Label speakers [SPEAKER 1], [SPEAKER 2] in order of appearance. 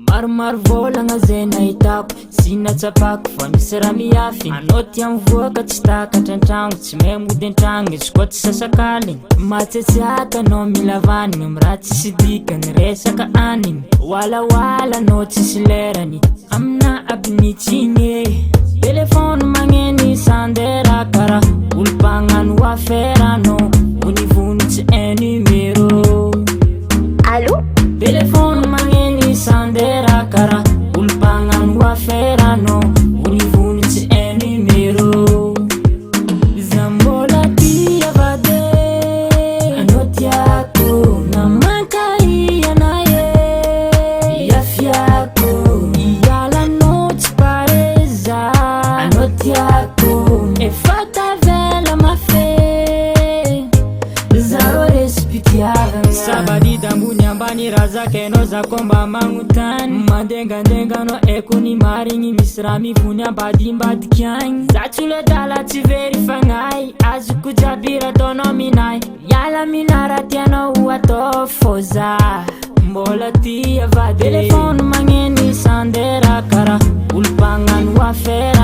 [SPEAKER 1] Maromaro volagna zay nahitako sy natsapako fa misy raha miafy anao tia mivoaka tsy takatra an-tragno tsy mahay mody an-tragno izy koa tsy sasakaligny matsetsiaka anao mila vanigny amy raha tsisy dikany resaka anigny walawala anao tsisy lerany amina aby nitsigny telefôny magneny sandera karaha olo mpagnano affaire anao vonivonitsy un numéro.
[SPEAKER 2] Allô?
[SPEAKER 1] Telefôny magneny sandera karaha olo mpagnano affaire anao vonivonitsy un numéro. Za mbola tia vade anao tiako namankahiana iafiako ialanao tsy pare za anao tiako efa tavela mafe zaro resipitiavana sabadida ambony ambany raha zakainao za komba magnontany mandengandenganao eko ny marigny misy raha mivony ambadimbadiky agny za tsy olo adala tsy verifagnahy azoko jiaby raha ataonao minay miala minara tianao atao fô za mbola tia vady telefôny magneny sandera karaha olo mpagnano affaire